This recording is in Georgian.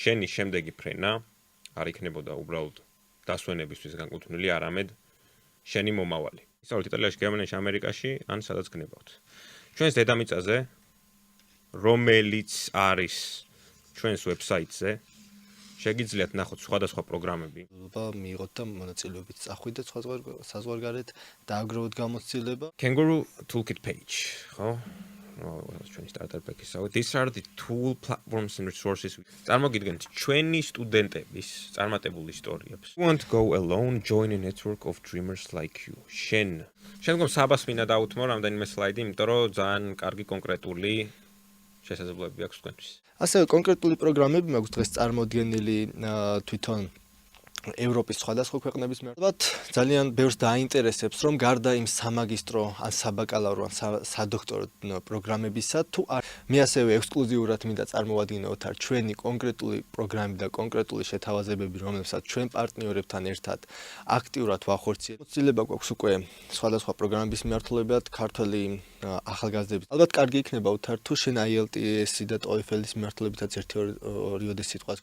შენი შემდეგი ფრენა არ იქნებოდა უბრალოდ დასვენებისთვის განკუთვნილი, არამედ შენი მომავალი. ისწავლეთ იტალიაში, გერმანიაში, ამერიკაში, ან სადაც გნებავთ. ჩვენს დედამიწაზე, რომელიც არის ჩვენს ვებსაიტზე, შეგიძლიათ ნახოთ სხვადასხვა პროგრამები. მიიღოთ და მონაწილეობით წახვიდეთ საზღვარგარეთ, დააგროვოთ გამოცდილება. Kangaroo Toolkit page, ხო? ჩვენი starter pack-ის. These are the tool platforms and resources. წარმოგიდგენთ ჩვენი სტუდენტების წარმატებულ ისტორიებს. You want to go alone, join a network of dreamers like you. შენ. შემდგომ საბას მინდა დავუთმო რამდენიმე სლაიდი, იმიტომ რომ ძალიან კარგი კონკრეტული შესაძლებლობები აქვს თქვენთვის. ასევე კონკრეტული პროგრამები მაქვს დღეს წარმოდგენილი თვითონ ევროპის სხვადასხვა ქვეყნების მიმართ. ძალიან ბევრს დაინტერესებს, რომ გარდა იმ სამაგისტრო ან საბაკალავრო ან სადოქტორო პროგრამებისა, თუ მე ასევე ექსკლუზიურად მინდა წარმოვადგინოთ ჩვენი კონკრეტული პროგრამები და კონკრეტული შეთავაზებები, რომლებსაც ჩვენ პარტნიორებთან ერთად აქტიურად ვახორციელებთ. მოცილება გვაქვს უკვე სხვადასხვა პროგრამების მიმართულებად, ქართველი ახალგაზრდების. ალბათ კარგი იქნება უთარ თუ შენ IELTS-ი და TOEFL-ის მიმართულებითაც 1-2 სიტყვას